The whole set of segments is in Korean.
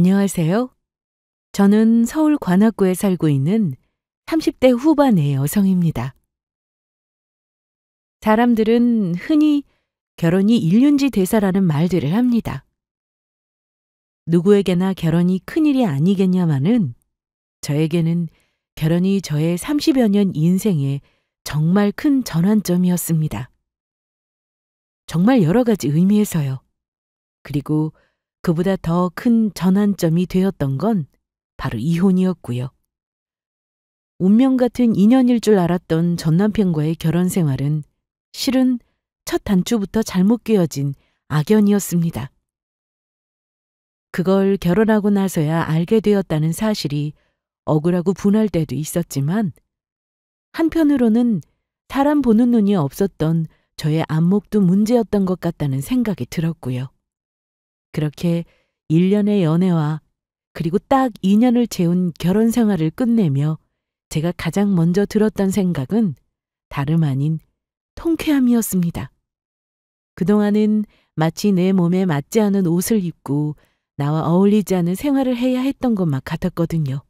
안녕하세요. 저는 서울 관악구에 살고 있는 30대 후반의 여성입니다. 사람들은 흔히 결혼이 일륜지 대사라는 말들을 합니다. 누구에게나 결혼이 큰일이 아니겠냐마는 저에게는 결혼이 저의 30여 년 인생에 정말 큰 전환점이었습니다. 정말 여러 가지 의미에서요. 그리고 그보다 더 큰 전환점이 되었던 건 바로 이혼이었고요. 운명 같은 인연일 줄 알았던 전남편과의 결혼 생활은 실은 첫 단추부터 잘못 끼어진 악연이었습니다. 그걸 결혼하고 나서야 알게 되었다는 사실이 억울하고 분할 때도 있었지만 한편으로는 사람 보는 눈이 없었던 저의 안목도 문제였던 것 같다는 생각이 들었고요. 그렇게 1년의 연애와 그리고 딱 2년을 채운 결혼 생활을 끝내며 제가 가장 먼저 들었던 생각은 다름 아닌 통쾌함이었습니다. 그동안은 마치 내 몸에 맞지 않은 옷을 입고 나와 어울리지 않은 생활을 해야 했던 것만 같았거든요.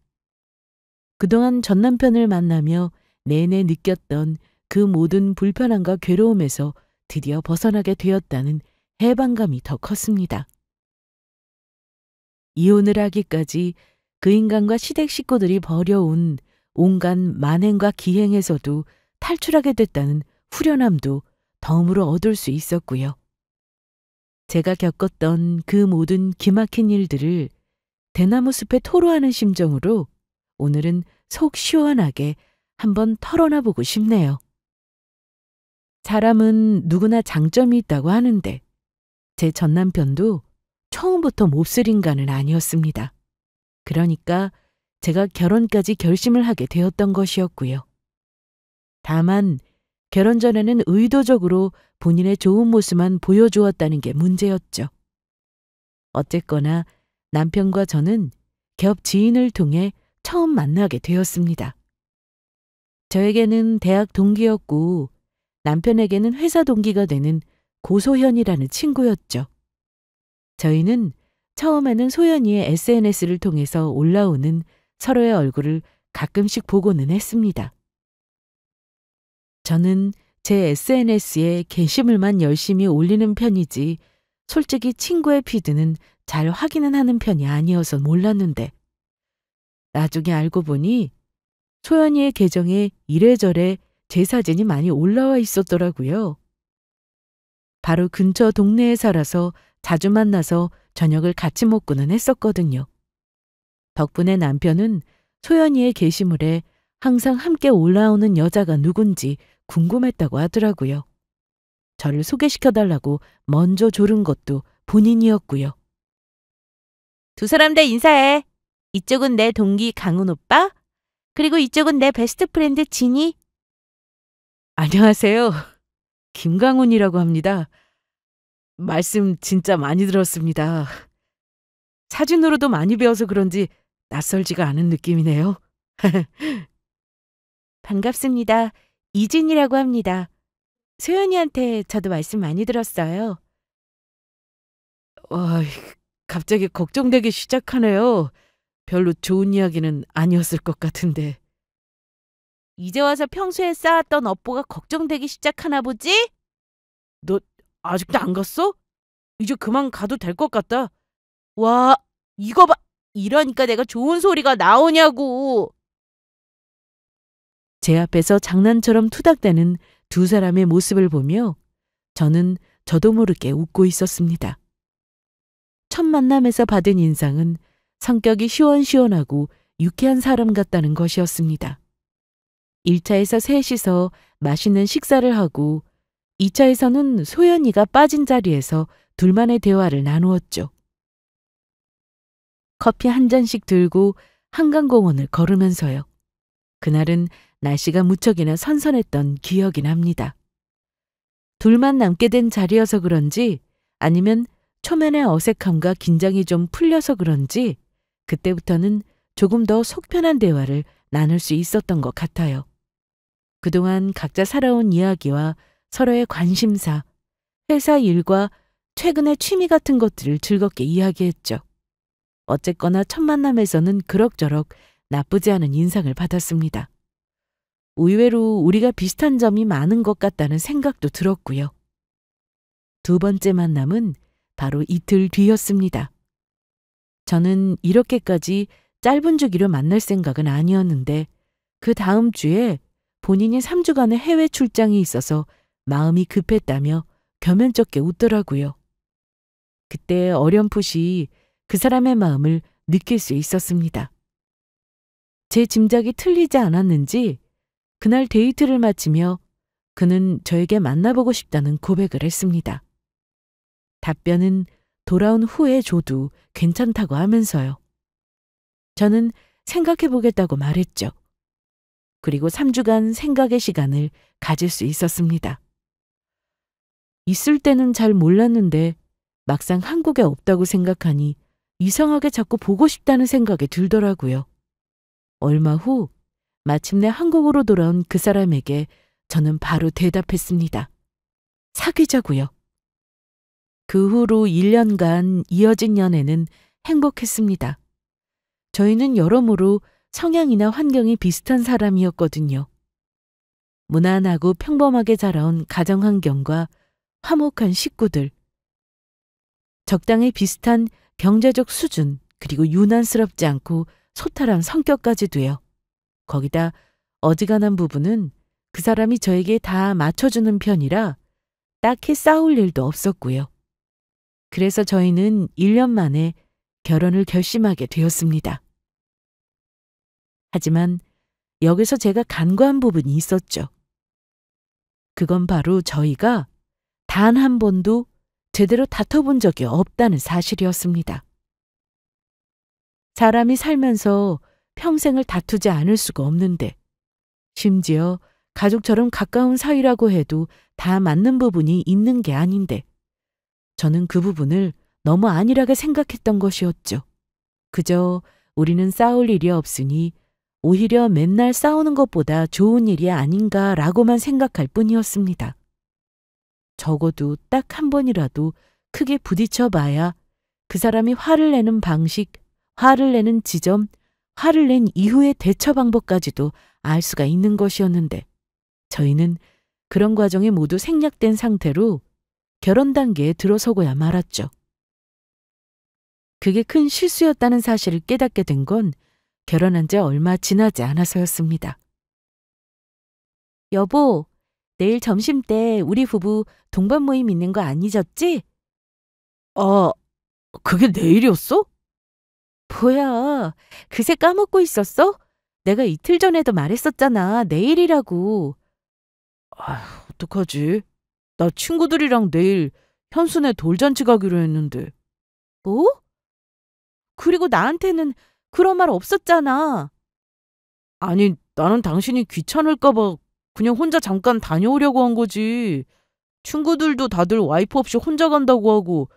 그동안 전 남편을 만나며 내내 느꼈던 그 모든 불편함과 괴로움에서 드디어 벗어나게 되었다는 해방감이 더 컸습니다. 이혼을 하기까지 그 인간과 시댁 식구들이 벌여온 온갖 만행과 기행에서도 탈출하게 됐다는 후련함도 덤으로 얻을 수 있었고요. 제가 겪었던 그 모든 기막힌 일들을 대나무 숲에 토로하는 심정으로 오늘은 속 시원하게 한번 털어놔 보고 싶네요. 사람은 누구나 장점이 있다고 하는데 제 전남편도 처음부터 몹쓸 인간은 아니었습니다. 그러니까 제가 결혼까지 결심을 하게 되었던 것이었고요. 다만 결혼 전에는 의도적으로 본인의 좋은 모습만 보여주었다는 게 문제였죠. 어쨌거나 남편과 저는 겹 지인을 통해 처음 만나게 되었습니다. 저에게는 대학 동기였고 남편에게는 회사 동기가 되는 고소현이라는 친구였죠. 저희는 처음에는 소연이의 SNS를 통해서 올라오는 서로의 얼굴을 가끔씩 보고는 했습니다. 저는 제 SNS에 게시물만 열심히 올리는 편이지 솔직히 친구의 피드는 잘 확인은 하는 편이 아니어서 몰랐는데 나중에 알고 보니 소연이의 계정에 이래저래 제 사진이 많이 올라와 있었더라고요. 바로 근처 동네에 살아서 자주 만나서 저녁을 같이 먹고는 했었거든요. 덕분에 남편은 소연이의 게시물에 항상 함께 올라오는 여자가 누군지 궁금했다고 하더라고요. 저를 소개시켜달라고 먼저 조른 것도 본인이었고요. 두 사람 다 인사해. 이쪽은 내 동기 강훈 오빠, 그리고 이쪽은 내 베스트 프렌드 진이. 안녕하세요. 김강훈이라고 합니다. 말씀 진짜 많이 들었습니다. 사진으로도 많이 배워서 그런지 낯설지가 않은 느낌이네요. 반갑습니다. 이진이라고 합니다. 소연이한테 저도 말씀 많이 들었어요. 와, 갑자기 걱정되기 시작하네요. 별로 좋은 이야기는 아니었을 것 같은데. 이제 와서 평소에 쌓았던 업보가 걱정되기 시작하나 보지? 너 아직도 안 갔어? 이제 그만 가도 될 것 같다. 와, 이거 봐. 이러니까 내가 좋은 소리가 나오냐고. 제 앞에서 장난처럼 투닥대는 두 사람의 모습을 보며 저는 저도 모르게 웃고 있었습니다. 첫 만남에서 받은 인상은 성격이 시원시원하고 유쾌한 사람 같다는 것이었습니다. 1차에서 셋이서 맛있는 식사를 하고 2차에서는 소연이가 빠진 자리에서 둘만의 대화를 나누었죠. 커피 한 잔씩 들고 한강공원을 걸으면서요. 그날은 날씨가 무척이나 선선했던 기억이 납니다. 둘만 남게 된 자리여서 그런지 아니면 초면의 어색함과 긴장이 좀 풀려서 그런지 그때부터는 조금 더 속편한 대화를 나눌 수 있었던 것 같아요. 그동안 각자 살아온 이야기와 서로의 관심사, 회사 일과 최근의 취미 같은 것들을 즐겁게 이야기했죠. 어쨌거나 첫 만남에서는 그럭저럭 나쁘지 않은 인상을 받았습니다. 의외로 우리가 비슷한 점이 많은 것 같다는 생각도 들었고요. 두 번째 만남은 바로 이틀 뒤였습니다. 저는 이렇게까지 짧은 주기로 만날 생각은 아니었는데 그 다음 주에 본인이 3주간의 해외 출장이 있어서 마음이 급했다며 겸연쩍게 웃더라고요. 그때 어렴풋이 그 사람의 마음을 느낄 수 있었습니다. 제 짐작이 틀리지 않았는지 그날 데이트를 마치며 그는 저에게 만나보고 싶다는 고백을 했습니다. 답변은 돌아온 후에 줘도 괜찮다고 하면서요. 저는 생각해보겠다고 말했죠. 그리고 3주간 생각의 시간을 가질 수 있었습니다. 있을 때는 잘 몰랐는데 막상 한국에 없다고 생각하니 이상하게 자꾸 보고 싶다는 생각이 들더라고요. 얼마 후 마침내 한국으로 돌아온 그 사람에게 저는 바로 대답했습니다. 사귀자고요. 그 후로 1년간 이어진 연애는 행복했습니다. 저희는 여러모로 성향이나 환경이 비슷한 사람이었거든요. 무난하고 평범하게 자라온 가정 환경과 화목한 식구들, 적당히 비슷한 경제적 수준, 그리고 유난스럽지 않고 소탈한 성격까지도요. 거기다 어지간한 부분은 그 사람이 저에게 다 맞춰주는 편이라 딱히 싸울 일도 없었고요. 그래서 저희는 1년 만에 결혼을 결심하게 되었습니다. 하지만 여기서 제가 간과한 부분이 있었죠. 그건 바로 저희가 단 한 번도 제대로 다퉈본 적이 없다는 사실이었습니다. 사람이 살면서 평생을 다투지 않을 수가 없는데 심지어 가족처럼 가까운 사이라고 해도 다 맞는 부분이 있는 게 아닌데 저는 그 부분을 너무 안일하게 생각했던 것이었죠. 그저 우리는 싸울 일이 없으니 오히려 맨날 싸우는 것보다 좋은 일이 아닌가라고만 생각할 뿐이었습니다. 적어도 딱 한 번이라도 크게 부딪혀 봐야 그 사람이 화를 내는 방식, 화를 내는 지점, 화를 낸 이후의 대처 방법까지도 알 수가 있는 것이었는데 저희는 그런 과정이 모두 생략된 상태로 결혼 단계에 들어서고야 말았죠. 그게 큰 실수였다는 사실을 깨닫게 된 건 결혼한 지 얼마 지나지 않아서였습니다. 여보, 내일 점심 때 우리 부부 동반 모임 있는 거 안 잊었지? 그게 내일이었어? 뭐야, 그새 까먹고 있었어? 내가 이틀 전에도 말했었잖아, 내일이라고. 어떡하지? 나 친구들이랑 내일 현수네 돌잔치 가기로 했는데. 뭐? 그리고 나한테는 그런 말 없었잖아. 아니, 나는 당신이 귀찮을까봐 그냥 혼자 잠깐 다녀오려고 한 거지. 친구들도 다들 와이프 없이 혼자 간다고 하고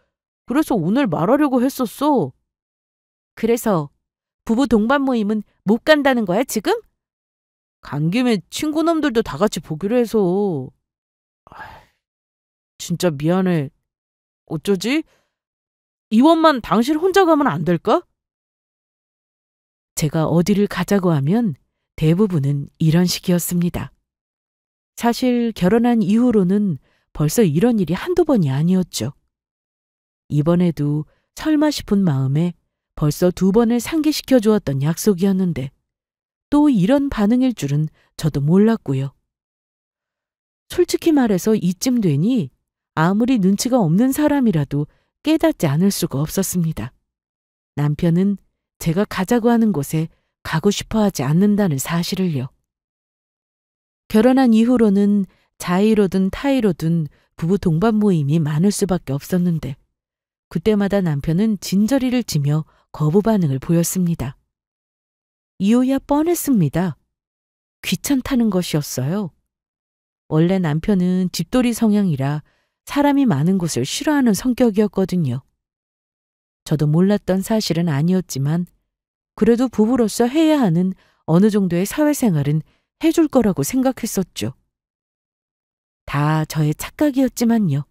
그래서 오늘 말하려고 했었어. 그래서 부부 동반 모임은 못 간다는 거야, 지금? 간 김에 친구놈들도 다 같이 보기로 해서. 진짜 미안해. 어쩌지? 이번만 당신 혼자 가면 안 될까? 제가 어디를 가자고 하면 대부분은 이런 식이었습니다. 사실 결혼한 이후로는 벌써 이런 일이 한두 번이 아니었죠. 이번에도 설마 싶은 마음에 벌써 2번을 상기시켜 주었던 약속이었는데 또 이런 반응일 줄은 저도 몰랐고요. 솔직히 말해서 이쯤 되니 아무리 눈치가 없는 사람이라도 깨닫지 않을 수가 없었습니다. 남편은 제가 가자고 하는 곳에 가고 싶어 하지 않는다는 사실을요. 결혼한 이후로는 자의로든 타의로든 부부 동반 모임이 많을 수밖에 없었는데 그때마다 남편은 진저리를 치며 거부 반응을 보였습니다. 이유야 뻔했습니다. 귀찮다는 것이었어요. 원래 남편은 집돌이 성향이라 사람이 많은 곳을 싫어하는 성격이었거든요. 저도 몰랐던 사실은 아니었지만 그래도 부부로서 해야 하는 어느 정도의 사회생활은 해줄 거라고 생각했었죠. 다 저의 착각이었지만요.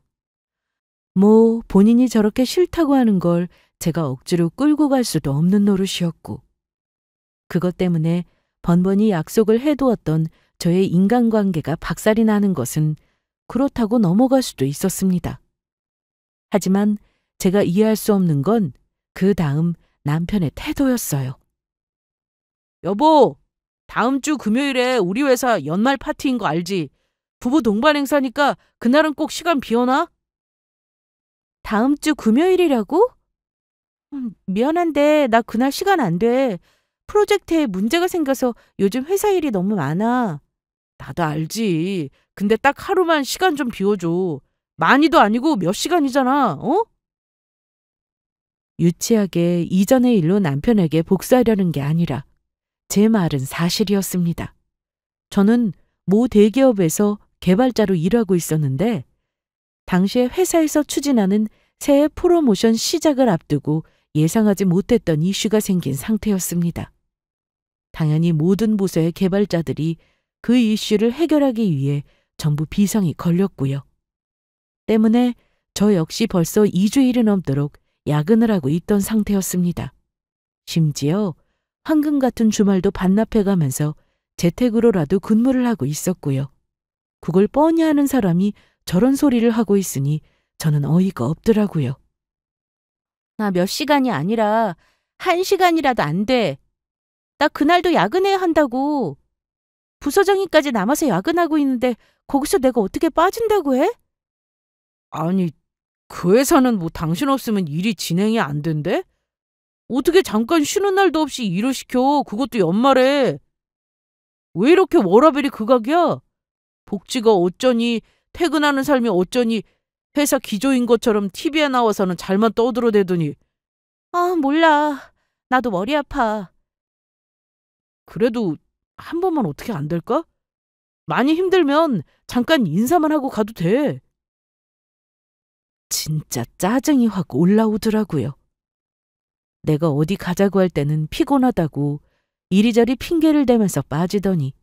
본인이 저렇게 싫다고 하는 걸 제가 억지로 끌고 갈 수도 없는 노릇이었고, 그것 때문에 번번이 약속을 해두었던 저의 인간관계가 박살이 나는 것은 그렇다고 넘어갈 수도 있었습니다. 하지만 제가 이해할 수 없는 건 그 다음 남편의 태도였어요. 여보, 다음 주 금요일에 우리 회사 연말 파티인 거 알지? 부부 동반 행사니까 그날은 꼭 시간 비워놔? 다음 주 금요일이라고? 미안한데 나 그날 시간 안 돼. 프로젝트에 문제가 생겨서 요즘 회사 일이 너무 많아. 나도 알지. 근데 딱 하루만 시간 좀 비워줘. 많이도 아니고 몇 시간이잖아, 어? 유치하게 이전의 일로 남편에게 복수하려는 게 아니라 제 말은 사실이었습니다. 저는 모 대기업에서 개발자로 일하고 있었는데 당시에 회사에서 추진하는 새해 프로모션 시작을 앞두고 예상하지 못했던 이슈가 생긴 상태였습니다. 당연히 모든 부서의 개발자들이 그 이슈를 해결하기 위해 전부 비상이 걸렸고요. 때문에 저 역시 벌써 2주일이 넘도록 야근을 하고 있던 상태였습니다. 심지어 황금 같은 주말도 반납해가면서 재택으로라도 근무를 하고 있었고요. 그걸 뻔히 하는 사람이 저런 소리를 하고 있으니 저는 어이가 없더라고요. 나 몇 시간이 아니라 1시간이라도 안 돼. 나 그날도 야근해야 한다고. 부서장님까지 남아서 야근하고 있는데 거기서 내가 어떻게 빠진다고 해? 아니, 그 회사는 뭐 당신 없으면 일이 진행이 안 된대? 어떻게 잠깐 쉬는 날도 없이 일을 시켜? 그것도 연말에. 왜 이렇게 워라밸이 극악이야? 복지가 어쩌니, 퇴근하는 삶이 어쩌니, 회사 기조인 것처럼 TV에 나와서는 잘만 떠들어대더니. 아, 몰라. 나도 머리 아파. 그래도 한 번만 어떻게 안 될까? 많이 힘들면 잠깐 인사만 하고 가도 돼. 진짜 짜증이 확 올라오더라고요. 내가 어디 가자고 할 때는 피곤하다고 이리저리 핑계를 대면서 빠지더니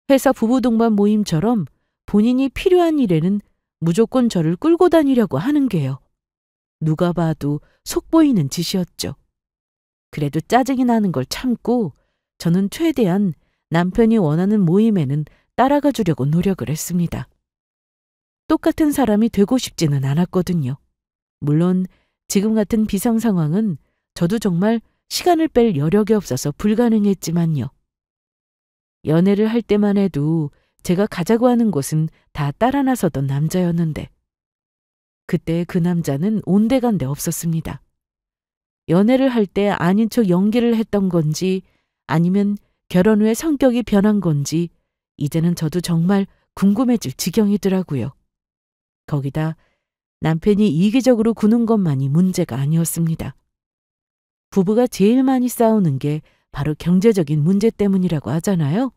회사 부부 동반 모임처럼 본인이 필요한 일에는 무조건 저를 끌고 다니려고 하는 게요. 누가 봐도 속 보이는 짓이었죠. 그래도 짜증이 나는 걸 참고 저는 최대한 남편이 원하는 모임에는 따라가 주려고 노력을 했습니다. 똑같은 사람이 되고 싶지는 않았거든요. 물론 지금 같은 비상 상황은 저도 정말 시간을 뺄 여력이 없어서 불가능했지만요. 연애를 할 때만 해도 제가 가자고 하는 곳은 다 따라 나서던 남자였는데 그때 그 남자는 온데간데 없었습니다. 연애를 할 때 아닌 척 연기를 했던 건지 아니면 결혼 후에 성격이 변한 건지 이제는 저도 정말 궁금해질 지경이더라고요. 거기다 남편이 이기적으로 구는 것만이 문제가 아니었습니다. 부부가 제일 많이 싸우는 게 바로 경제적인 문제 때문이라고 하잖아요.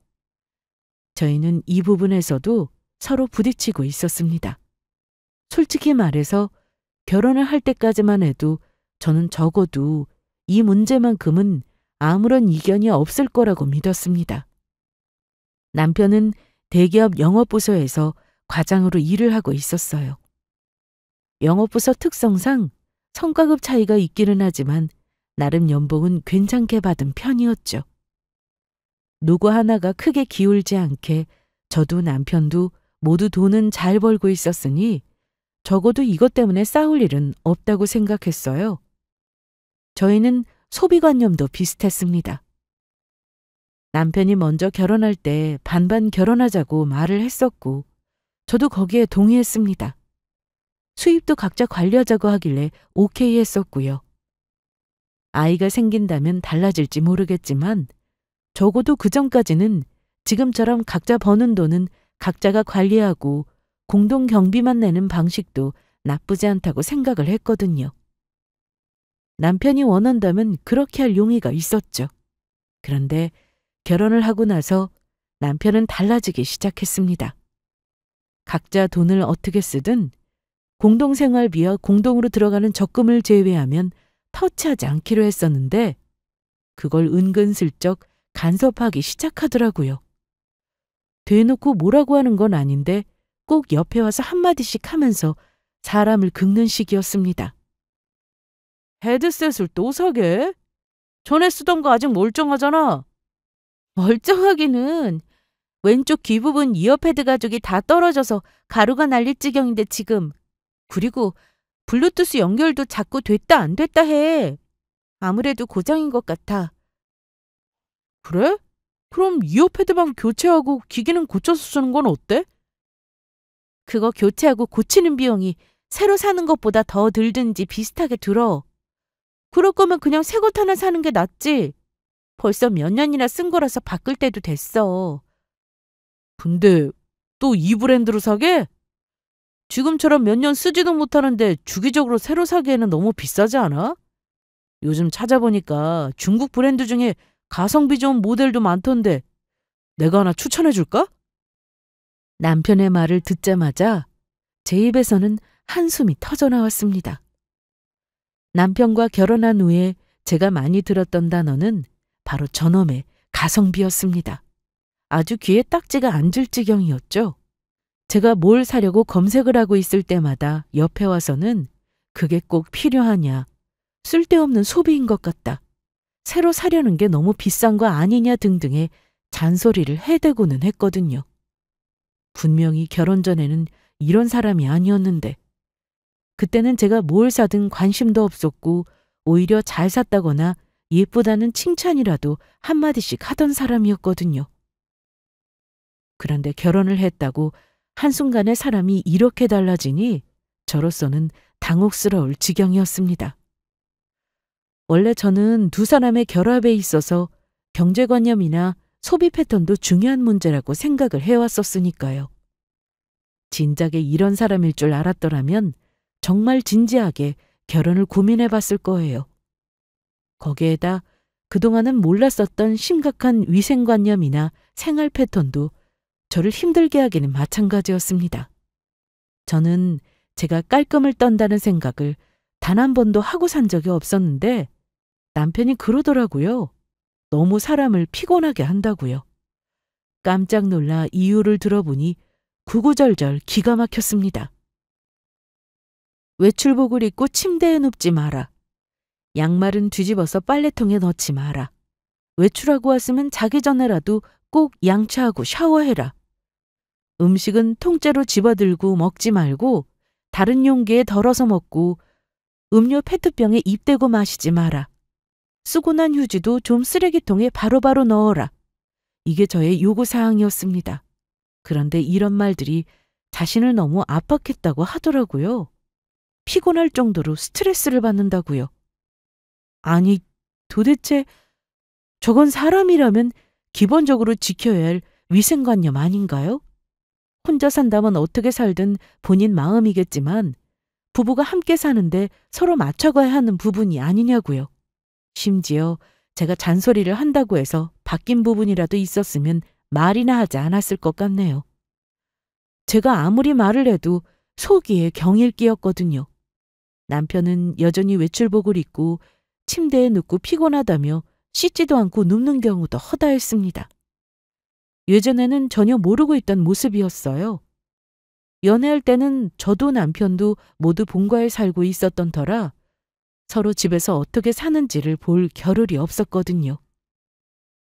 저희는 이 부분에서도 서로 부딪히고 있었습니다. 솔직히 말해서 결혼을 할 때까지만 해도 저는 적어도 이 문제만큼은 아무런 이견이 없을 거라고 믿었습니다. 남편은 대기업 영업부서에서 과장으로 일을 하고 있었어요. 영업부서 특성상 성과급 차이가 있기는 하지만 나름 연봉은 괜찮게 받은 편이었죠. 누구 하나가 크게 기울지 않게 저도 남편도 모두 돈은 잘 벌고 있었으니 적어도 이것 때문에 싸울 일은 없다고 생각했어요. 저희는 소비관념도 비슷했습니다. 남편이 먼저 결혼할 때 반반 결혼하자고 말을 했었고 저도 거기에 동의했습니다. 수입도 각자 관리하자고 하길래 오케이 했었고요. 아이가 생긴다면 달라질지 모르겠지만 적어도 그전까지는 지금처럼 각자 버는 돈은 각자가 관리하고 공동 경비만 내는 방식도 나쁘지 않다고 생각을 했거든요. 남편이 원한다면 그렇게 할 용의가 있었죠. 그런데 결혼을 하고 나서 남편은 달라지기 시작했습니다. 각자 돈을 어떻게 쓰든 공동생활비와 공동으로 들어가는 적금을 제외하면 터치하지 않기로 했었는데 그걸 은근슬쩍 간섭하기 시작하더라고요. 대놓고 뭐라고 하는 건 아닌데 꼭 옆에 와서 한마디씩 하면서 사람을 긁는 식이었습니다. 헤드셋을 또 사게? 전에 쓰던 거 아직 멀쩡하잖아. 멀쩡하기는 왼쪽 귀 부분 이어패드 가죽이 다 떨어져서 가루가 날릴 지경인데 지금. 그리고 블루투스 연결도 자꾸 됐다 안 됐다 해. 아무래도 고장인 것 같아. 그래? 그럼 이어패드만 교체하고 기기는 고쳐서 쓰는 건 어때? 그거 교체하고 고치는 비용이 새로 사는 것보다 더 들든지 비슷하게 들어. 그럴 거면 그냥 새 것 하나 사는 게 낫지. 벌써 몇 년이나 쓴 거라서 바꿀 때도 됐어. 근데 또 이 브랜드로 사게? 지금처럼 몇 년 쓰지도 못하는데 주기적으로 새로 사기에는 너무 비싸지 않아? 요즘 찾아보니까 중국 브랜드 중에 가성비 좋은 모델도 많던데 내가 하나 추천해 줄까? 남편의 말을 듣자마자 제 입에서는 한숨이 터져 나왔습니다. 남편과 결혼한 후에 제가 많이 들었던 단어는 바로 저놈의 가성비였습니다. 아주 귀에 딱지가 앉을 지경이었죠. 제가 뭘 사려고 검색을 하고 있을 때마다 옆에 와서는 그게 꼭 필요하냐, 쓸데없는 소비인 것 같다, 새로 사려는 게 너무 비싼 거 아니냐 등등의 잔소리를 해대고는 했거든요. 분명히 결혼 전에는 이런 사람이 아니었는데 그때는 제가 뭘 사든 관심도 없었고 오히려 잘 샀다거나 예쁘다는 칭찬이라도 한마디씩 하던 사람이었거든요. 그런데 결혼을 했다고 한순간에 사람이 이렇게 달라지니 저로서는 당혹스러울 지경이었습니다. 원래 저는 두 사람의 결합에 있어서 경제관념이나 소비 패턴도 중요한 문제라고 생각을 해왔었으니까요. 진작에 이런 사람일 줄 알았더라면 정말 진지하게 결혼을 고민해 봤을 거예요. 거기에다 그동안은 몰랐었던 심각한 위생관념이나 생활 패턴도 저를 힘들게 하기는 마찬가지였습니다. 저는 제가 깔끔을 떤다는 생각을 단 한 번도 하고 산 적이 없었는데 남편이 그러더라고요. 너무 사람을 피곤하게 한다고요. 깜짝 놀라 이유를 들어보니 구구절절 기가 막혔습니다. 외출복을 입고 침대에 눕지 마라. 양말은 뒤집어서 빨래통에 넣지 마라. 외출하고 왔으면 자기 전에라도 꼭 양치하고 샤워해라. 음식은 통째로 집어들고 먹지 말고 다른 용기에 덜어서 먹고 음료 페트병에 입 대고 마시지 마라. 쓰고 난 휴지도 좀 쓰레기통에 바로바로 넣어라. 이게 저의 요구사항이었습니다. 그런데 이런 말들이 자신을 너무 압박했다고 하더라고요. 피곤할 정도로 스트레스를 받는다고요. 아니, 도대체 저건 사람이라면 기본적으로 지켜야 할 위생관념 아닌가요? 혼자 산다면 어떻게 살든 본인 마음이겠지만 부부가 함께 사는데 서로 맞춰가야 하는 부분이 아니냐고요. 심지어 제가 잔소리를 한다고 해서 바뀐 부분이라도 있었으면 말이나 하지 않았을 것 같네요. 제가 아무리 말을 해도 속이에 경일기였거든요. 남편은 여전히 외출복을 입고 침대에 눕고 피곤하다며 씻지도 않고 눕는 경우도 허다했습니다. 예전에는 전혀 모르고 있던 모습이었어요. 연애할 때는 저도 남편도 모두 본가에 살고 있었던 터라 서로 집에서 어떻게 사는지를 볼 겨를이 없었거든요.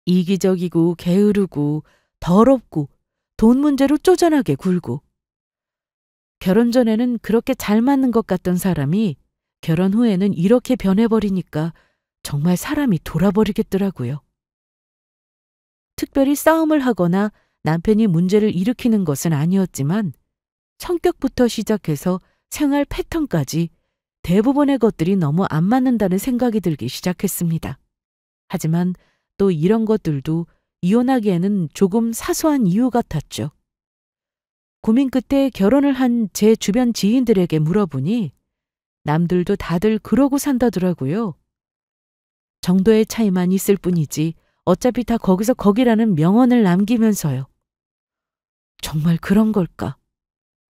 이기적이고 게으르고 더럽고 돈 문제로 쪼잔하게 굴고 결혼 전에는 그렇게 잘 맞는 것 같던 사람이 결혼 후에는 이렇게 변해버리니까 정말 사람이 돌아버리겠더라고요. 특별히 싸움을 하거나 남편이 문제를 일으키는 것은 아니었지만 성격부터 시작해서 생활 패턴까지 대부분의 것들이 너무 안 맞는다는 생각이 들기 시작했습니다. 하지만 또 이런 것들도 이혼하기에는 조금 사소한 이유 같았죠. 고민 끝에 결혼을 한 제 주변 지인들에게 물어보니 남들도 다들 그러고 산다더라고요. 정도의 차이만 있을 뿐이지 어차피 다 거기서 거기라는 명언을 남기면서요. 정말 그런 걸까?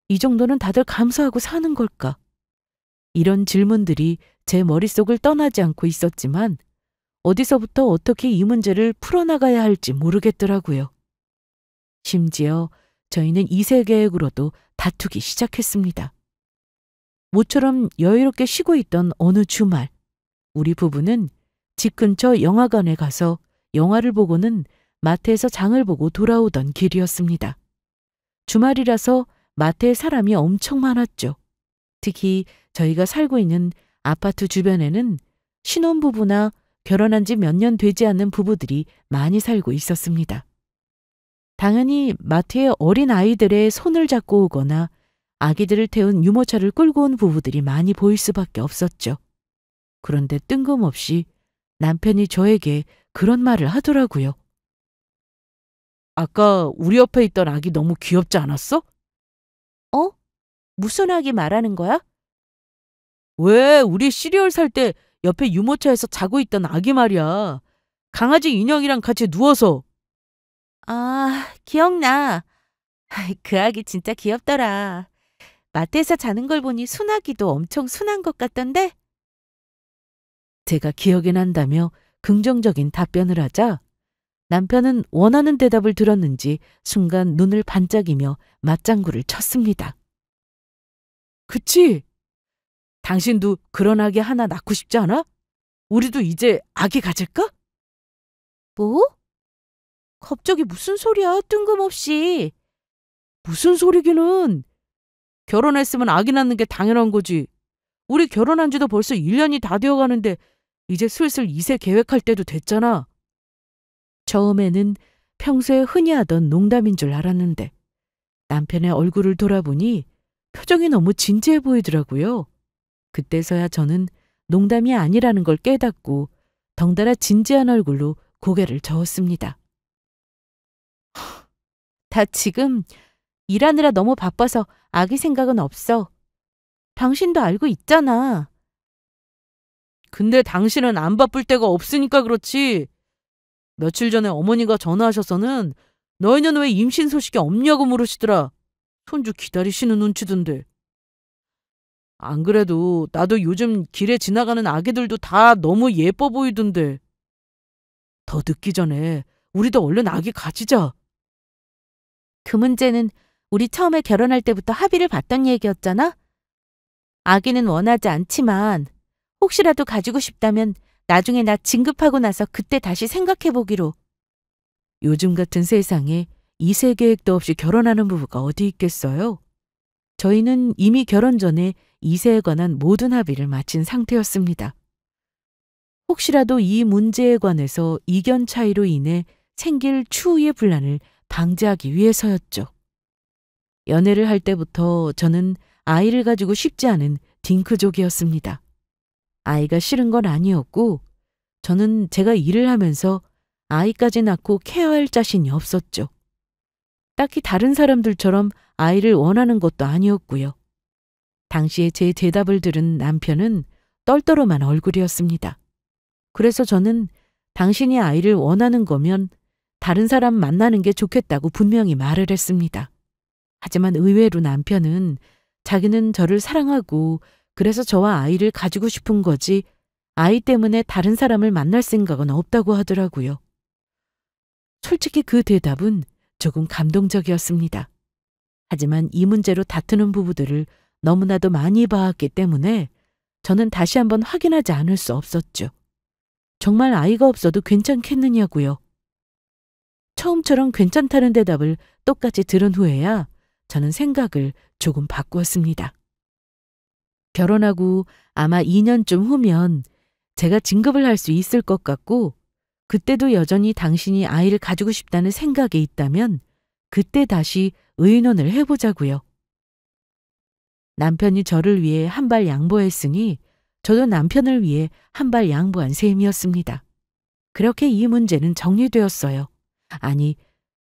이 정도는 다들 감수하고 사는 걸까? 이런 질문들이 제 머릿속을 떠나지 않고 있었지만 어디서부터 어떻게 이 문제를 풀어나가야 할지 모르겠더라고요. 심지어 저희는 2세 계획으로도 다투기 시작했습니다. 모처럼 여유롭게 쉬고 있던 어느 주말, 우리 부부는 집 근처 영화관에 가서 영화를 보고는 마트에서 장을 보고 돌아오던 길이었습니다. 주말이라서 마트에 사람이 엄청 많았죠. 특히 저희가 살고 있는 아파트 주변에는 신혼부부나 결혼한 지 몇 년 되지 않는 부부들이 많이 살고 있었습니다. 당연히 마트에 어린 아이들의 손을 잡고 오거나 아기들을 태운 유모차를 끌고 온 부부들이 많이 보일 수밖에 없었죠. 그런데 뜬금없이 남편이 저에게 그런 말을 하더라고요. 아까 우리 옆에 있던 아기 너무 귀엽지 않았어? 어? 무슨 아기 말하는 거야? 왜 우리 시리얼 살 때 옆에 유모차에서 자고 있던 아기 말이야. 강아지 인형이랑 같이 누워서. 아, 기억나. 그 아기 진짜 귀엽더라. 마트에서 자는 걸 보니 순아기도 엄청 순한 것 같던데? 제가 기억이 난다며 긍정적인 답변을 하자 남편은 원하는 대답을 들었는지 순간 눈을 반짝이며 맞장구를 쳤습니다. 그치? 당신도 그런 아기 하나 낳고 싶지 않아? 우리도 이제 아기 가질까? 뭐? 갑자기 무슨 소리야, 뜬금없이. 무슨 소리기는. 결혼했으면 아기 낳는 게 당연한 거지. 우리 결혼한 지도 벌써 1년이 다 되어가는데 이제 슬슬 2세 계획할 때도 됐잖아. 처음에는 평소에 흔히 하던 농담인 줄 알았는데 남편의 얼굴을 돌아보니 표정이 너무 진지해 보이더라고요. 그때서야 저는 농담이 아니라는 걸 깨닫고 덩달아 진지한 얼굴로 고개를 저었습니다. 다 지금 일하느라 너무 바빠서 아기 생각은 없어. 당신도 알고 있잖아. 근데 당신은 안 바쁠 때가 없으니까 그렇지. 며칠 전에 어머니가 전화하셔서는 너희는 왜 임신 소식이 없냐고 물으시더라. 손주 기다리시는 눈치던데. 안 그래도 나도 요즘 길에 지나가는 아기들도 다 너무 예뻐 보이던데. 더 늦기 전에 우리도 얼른 아기 가지자. 그 문제는 우리 처음에 결혼할 때부터 합의를 봤던 얘기였잖아. 아기는 원하지 않지만 혹시라도 가지고 싶다면 나중에 나 진급하고 나서 그때 다시 생각해보기로. 요즘 같은 세상에 2세 계획도 없이 결혼하는 부부가 어디 있겠어요? 저희는 이미 결혼 전에 2세에 관한 모든 합의를 마친 상태였습니다. 혹시라도 이 문제에 관해서 이견 차이로 인해 생길 추후의 분란을 방지하기 위해서였죠. 연애를 할 때부터 저는 아이를 가지고 싶지 않은 딩크족이었습니다. 아이가 싫은 건 아니었고 저는 제가 일을 하면서 아이까지 낳고 케어할 자신이 없었죠. 딱히 다른 사람들처럼 아이를 원하는 것도 아니었고요. 당시에 제 대답을 들은 남편은 떨떠름한 얼굴이었습니다. 그래서 저는 당신이 아이를 원하는 거면 다른 사람 만나는 게 좋겠다고 분명히 말을 했습니다. 하지만 의외로 남편은 자기는 저를 사랑하고 그래서 저와 아이를 가지고 싶은 거지 아이 때문에 다른 사람을 만날 생각은 없다고 하더라고요. 솔직히 그 대답은 조금 감동적이었습니다. 하지만 이 문제로 다투는 부부들을 너무나도 많이 봐왔기 때문에 저는 다시 한번 확인하지 않을 수 없었죠. 정말 아이가 없어도 괜찮겠느냐고요. 처음처럼 괜찮다는 대답을 똑같이 들은 후에야 저는 생각을 조금 바꾸었습니다. 결혼하고 아마 2년쯤 후면 제가 진급을 할 수 있을 것 같고 그때도 여전히 당신이 아이를 가지고 싶다는 생각이 있다면 그때 다시 의논을 해보자고요. 남편이 저를 위해 한 발 양보했으니 저도 남편을 위해 한 발 양보한 셈이었습니다. 그렇게 이 문제는 정리되었어요. 아니,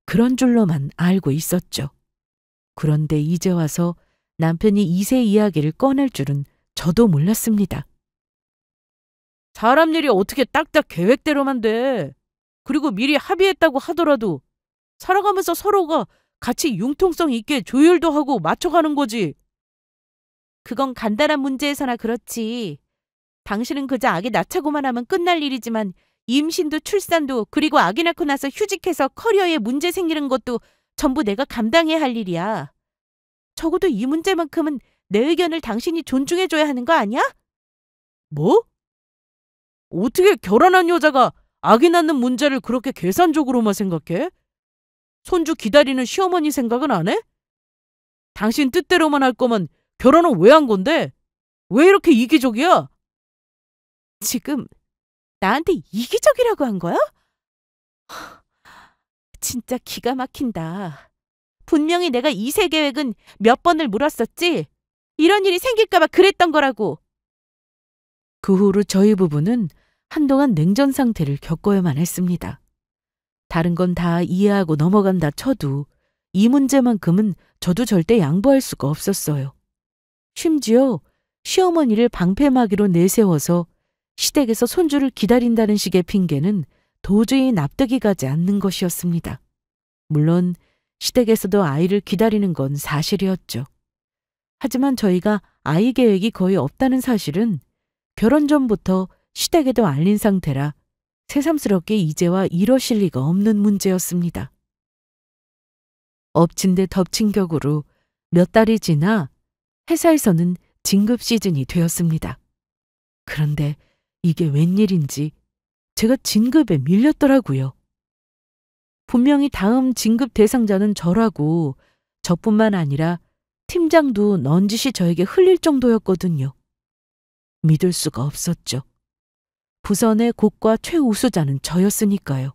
그런 줄로만 알고 있었죠. 그런데 이제 와서 남편이 2세 이야기를 꺼낼 줄은 저도 몰랐습니다. 사람 일이 어떻게 딱딱 계획대로만 돼. 그리고 미리 합의했다고 하더라도 살아가면서 서로가 같이 융통성 있게 조율도 하고 맞춰가는 거지. 그건 간단한 문제에서나 그렇지. 당신은 그저 아기 낳자고만 하면 끝날 일이지만 임신도 출산도 그리고 아기 낳고 나서 휴직해서 커리어에 문제 생기는 것도 전부 내가 감당해야 할 일이야. 적어도 이 문제만큼은 내 의견을 당신이 존중해줘야 하는 거 아니야? 뭐? 어떻게 결혼한 여자가 아기 낳는 문제를 그렇게 계산적으로만 생각해? 손주 기다리는 시어머니 생각은 안 해? 당신 뜻대로만 할 거면 결혼은 왜 한 건데? 왜 이렇게 이기적이야? 지금 나한테 이기적이라고 한 거야? 진짜 기가 막힌다. 분명히 내가 이세 계획은 몇 번을 물었었지? 이런 일이 생길까봐 그랬던 거라고. 그 후로 저희 부부는 한동안 냉전 상태를 겪어야만 했습니다. 다른 건 다 이해하고 넘어간다 쳐도 이 문제만큼은 저도 절대 양보할 수가 없었어요. 심지어 시어머니를 방패막이로 내세워서 시댁에서 손주를 기다린다는 식의 핑계는 도저히 납득이 가지 않는 것이었습니다. 물론 시댁에서도 아이를 기다리는 건 사실이었죠. 하지만 저희가 아이 계획이 거의 없다는 사실은 결혼 전부터 시댁에도 알린 상태라 새삼스럽게 이제와 이러실 리가 없는 문제였습니다. 엎친 데 덮친 격으로 몇 달이 지나 회사에서는 진급 시즌이 되었습니다. 그런데 이게 웬일인지 제가 진급에 밀렸더라고요. 분명히 다음 진급 대상자는 저라고 저뿐만 아니라 팀장도 넌지시 저에게 흘릴 정도였거든요. 믿을 수가 없었죠. 부서 내 고과 최우수자는 저였으니까요.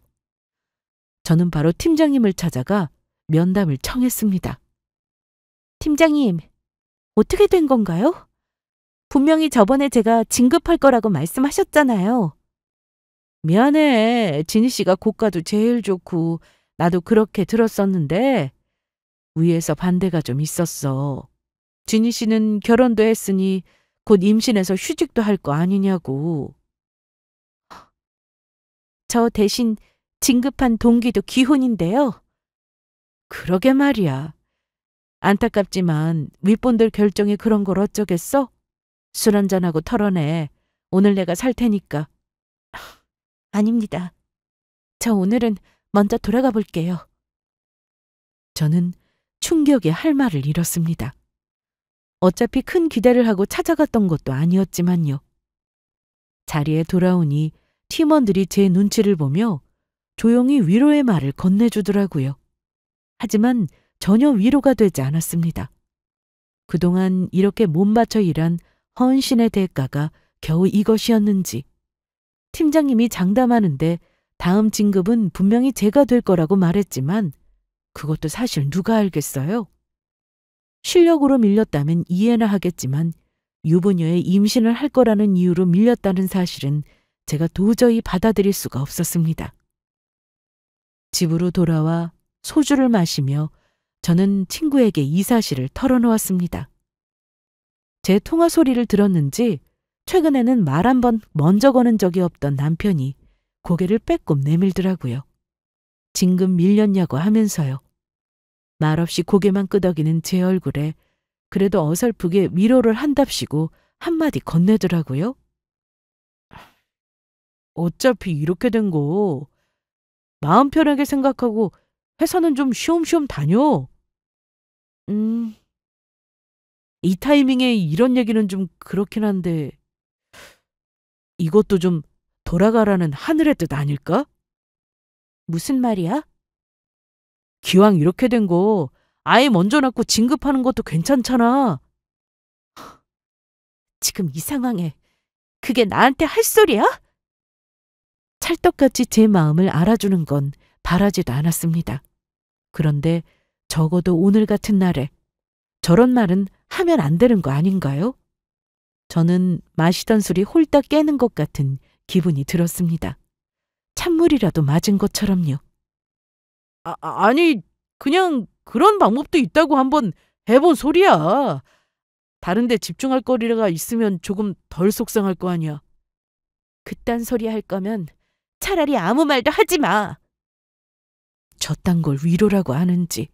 저는 바로 팀장님을 찾아가 면담을 청했습니다. 팀장님, 어떻게 된 건가요? 분명히 저번에 제가 진급할 거라고 말씀하셨잖아요. 미안해. 진희 씨가 고가도 제일 좋고 나도 그렇게 들었었는데 위에서 반대가 좀 있었어. 진희 씨는 결혼도 했으니 곧 임신해서 휴직도 할 거 아니냐고. 저 대신 진급한 동기도 기혼인데요. 그러게 말이야. 안타깝지만 윗분들 결정이 그런 걸 어쩌겠어? 술 한잔하고 털어내. 오늘 내가 살 테니까. 아닙니다. 저 오늘은 먼저 돌아가 볼게요. 저는 충격에 할 말을 잃었습니다. 어차피 큰 기대를 하고 찾아갔던 것도 아니었지만요. 자리에 돌아오니 팀원들이 제 눈치를 보며 조용히 위로의 말을 건네주더라고요. 하지만 전혀 위로가 되지 않았습니다. 그동안 이렇게 몸바쳐 일한 헌신의 대가가 겨우 이것이었는지 팀장님이 장담하는데 다음 진급은 분명히 제가 될 거라고 말했지만 그것도 사실 누가 알겠어요? 실력으로 밀렸다면 이해나 하겠지만 유부녀의 임신을 할 거라는 이유로 밀렸다는 사실은 제가 도저히 받아들일 수가 없었습니다. 집으로 돌아와 소주를 마시며 저는 친구에게 이 사실을 털어놓았습니다. 제 통화 소리를 들었는지 최근에는 말 한 번 먼저 거는 적이 없던 남편이 고개를 빼꼼 내밀더라고요. 진급 밀렸냐고 하면서요. 말없이 고개만 끄덕이는 제 얼굴에 그래도 어설프게 위로를 한답시고 한마디 건네더라고요. 어차피 이렇게 된 거 마음 편하게 생각하고 회사는 좀 쉬엄쉬엄 다녀. 이 타이밍에 이런 얘기는 좀 그렇긴 한데 이것도 좀 돌아가라는 하늘의 뜻 아닐까? 무슨 말이야? 기왕 이렇게 된 거 아예 먼저 낳고 진급하는 것도 괜찮잖아. 지금 이 상황에 그게 나한테 할 소리야? 찰떡같이 제 마음을 알아주는 건 바라지도 않았습니다. 그런데 적어도 오늘 같은 날에 저런 말은 하면 안 되는 거 아닌가요? 저는 마시던 술이 홀딱 깨는 것 같은 기분이 들었습니다. 찬물이라도 맞은 것처럼요. 아니 그냥 그런 방법도 있다고 한번 해본 소리야. 다른 데 집중할 거리가 있으면 조금 덜 속상할 거 아니야. 그딴 소리 할 거면 차라리 아무 말도 하지 마. 저딴 걸 위로라고 하는지.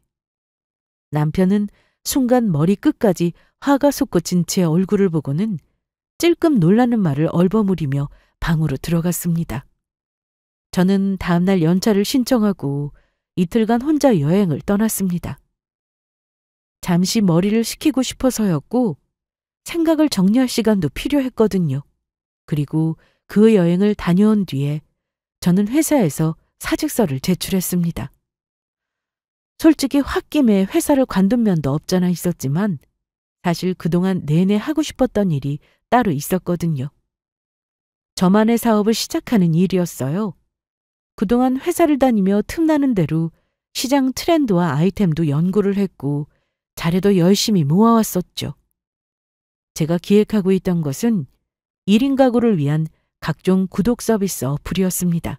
남편은 순간 머리 끝까지 화가 솟구친 제 얼굴을 보고는 찔끔 놀라는 말을 얼버무리며 방으로 들어갔습니다. 저는 다음날 연차를 신청하고 이틀간 혼자 여행을 떠났습니다. 잠시 머리를 식히고 싶어서였고 생각을 정리할 시간도 필요했거든요. 그리고 그 여행을 다녀온 뒤에 저는 회사에서 사직서를 제출했습니다. 솔직히 홧김에 회사를 관둔 면도 없잖아 있었지만 사실 그동안 내내 하고 싶었던 일이 따로 있었거든요. 저만의 사업을 시작하는 일이었어요. 그동안 회사를 다니며 틈나는 대로 시장 트렌드와 아이템도 연구를 했고 자료도 열심히 모아왔었죠. 제가 기획하고 있던 것은 1인 가구를 위한 각종 구독 서비스 어플이었습니다.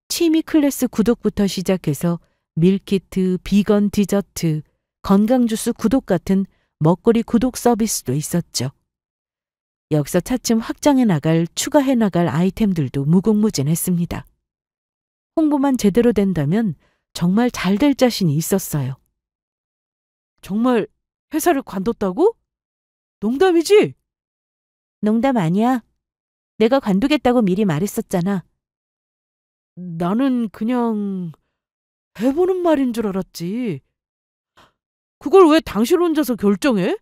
취미 클래스 구독부터 시작해서 밀키트, 비건 디저트, 건강주스 구독 같은 먹거리 구독 서비스도 있었죠. 여기서 차츰 확장해 나갈, 추가해 나갈 아이템들도 무궁무진했습니다. 홍보만 제대로 된다면 정말 잘 될 자신이 있었어요. 정말 회사를 관뒀다고? 농담이지? 농담 아니야. 내가 관두겠다고 미리 말했었잖아. 나는 그냥 해보는 말인 줄 알았지. 그걸 왜 당신 혼자서 결정해?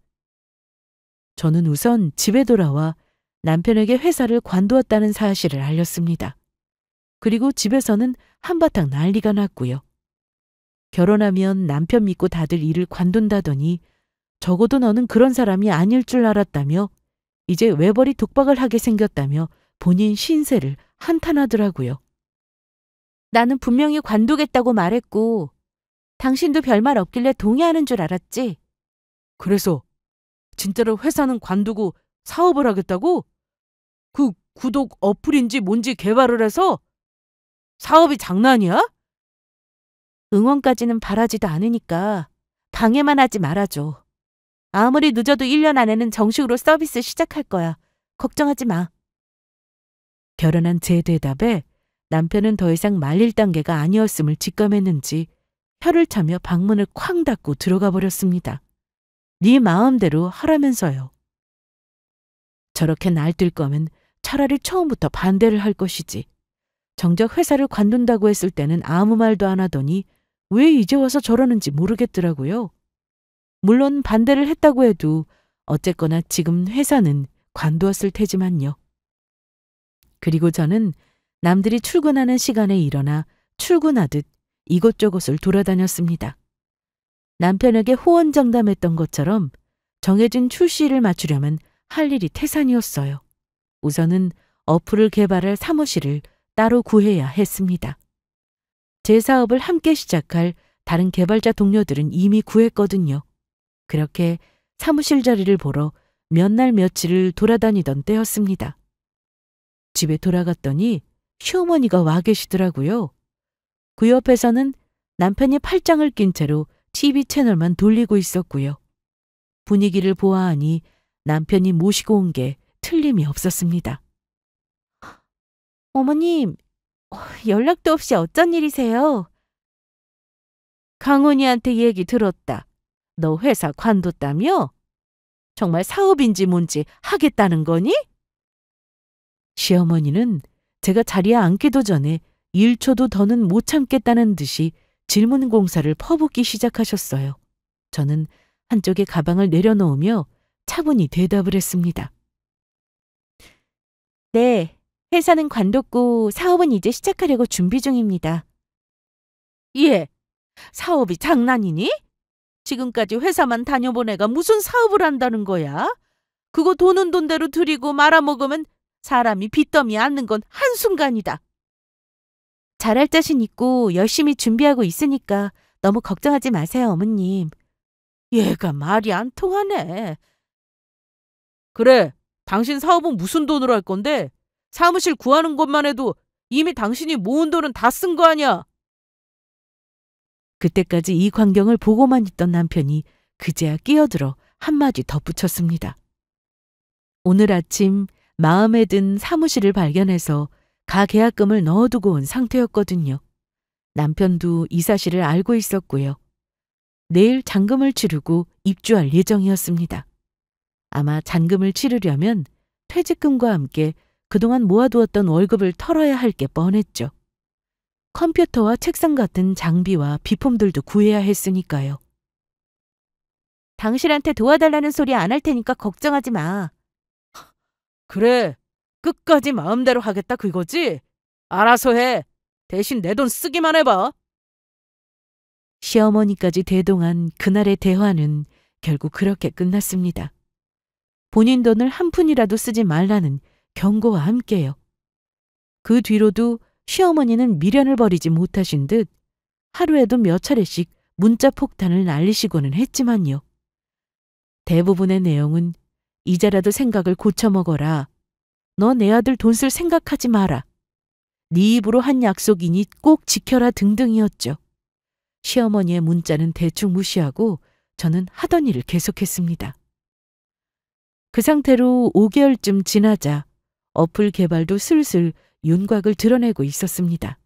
저는 우선 집에 돌아와 남편에게 회사를 관두었다는 사실을 알렸습니다. 그리고 집에서는 한바탕 난리가 났고요. 결혼하면 남편 믿고 다들 일을 관둔다더니 적어도 너는 그런 사람이 아닐 줄 알았다며 이제 외벌이 독박을 하게 생겼다며 본인 신세를 한탄하더라고요. 나는 분명히 관두겠다고 말했고 당신도 별말 없길래 동의하는 줄 알았지. 그래서 진짜로 회사는 관두고 사업을 하겠다고? 그 구독 어플인지 뭔지 개발을 해서? 사업이 장난이야? 응원까지는 바라지도 않으니까 방해만 하지 말아줘. 아무리 늦어도 1년 안에는 정식으로 서비스 시작할 거야. 걱정하지 마. 결혼한 제 대답에 남편은 더 이상 말릴 단계가 아니었음을 직감했는지 혀를 차며 방문을 쾅 닫고 들어가 버렸습니다. 네 마음대로 하라면서요. 저렇게 날뛸 거면 차라리 처음부터 반대를 할 것이지. 정작 회사를 관둔다고 했을 때는 아무 말도 안 하더니 왜 이제 와서 저러는지 모르겠더라고요. 물론 반대를 했다고 해도 어쨌거나 지금 회사는 관두었을 테지만요. 그리고 저는 남들이 출근하는 시간에 일어나 출근하듯 이곳저곳을 돌아다녔습니다. 남편에게 호언장담했던 것처럼 정해진 출시일을 맞추려면 할 일이 태산이었어요. 우선은 어플을 개발할 사무실을 따로 구해야 했습니다. 제 사업을 함께 시작할 다른 개발자 동료들은 이미 구했거든요. 그렇게 사무실 자리를 보러 몇 날 며칠을 돌아다니던 때였습니다. 집에 돌아갔더니 시어머니가 와 계시더라고요. 그 옆에서는 남편이 팔짱을 낀 채로 TV 채널만 돌리고 있었고요. 분위기를 보아하니 남편이 모시고 온 게 틀림이 없었습니다. 어머님, 연락도 없이 어쩐 일이세요? 강훈이한테 얘기 들었다. 너 회사 관뒀다며? 정말 사업인지 뭔지 하겠다는 거니? 시어머니는 제가 자리에 앉기도 전에 1초도 더는 못 참겠다는 듯이 질문 공사를 퍼붓기 시작하셨어요. 저는 한쪽에 가방을 내려놓으며 차분히 대답을 했습니다. 네, 회사는 관뒀고 사업은 이제 시작하려고 준비 중입니다. 예, 사업이 장난이니? 지금까지 회사만 다녀본 애가 무슨 사업을 한다는 거야? 그거 돈은 돈대로 들이고 말아먹으면 사람이 빚더미 않는 건 한순간이다. 잘할 자신 있고 열심히 준비하고 있으니까 너무 걱정하지 마세요, 어머님. 얘가 말이 안 통하네. 그래, 당신 사업은 무슨 돈으로 할 건데? 사무실 구하는 것만 해도 이미 당신이 모은 돈은 다 쓴 거 아니야? 그때까지 이 광경을 보고만 있던 남편이 그제야 끼어들어 한마디 덧붙였습니다. 오늘 아침 마음에 든 사무실을 발견해서 가계약금을 넣어두고 온 상태였거든요. 남편도 이 사실을 알고 있었고요. 내일 잔금을 치르고 입주할 예정이었습니다. 아마 잔금을 치르려면 퇴직금과 함께 그동안 모아두었던 월급을 털어야 할 게 뻔했죠. 컴퓨터와 책상 같은 장비와 비품들도 구해야 했으니까요. 당신한테 도와달라는 소리 안 할 테니까 걱정하지 마. 그래, 끝까지 마음대로 하겠다 그거지? 알아서 해. 대신 내 돈 쓰기만 해봐. 시어머니까지 대동한 그날의 대화는 결국 그렇게 끝났습니다. 본인 돈을 한 푼이라도 쓰지 말라는 경고와 함께요. 그 뒤로도 시어머니는 미련을 버리지 못하신 듯 하루에도 몇 차례씩 문자 폭탄을 날리시고는 했지만요. 대부분의 내용은 이제라도 생각을 고쳐먹어라. 너 내 아들 돈 쓸 생각하지 마라. 네 입으로 한 약속이니 꼭 지켜라 등등이었죠. 시어머니의 문자는 대충 무시하고 저는 하던 일을 계속했습니다. 그 상태로 5개월쯤 지나자 어플 개발도 슬슬 윤곽을 드러내고 있었습니다.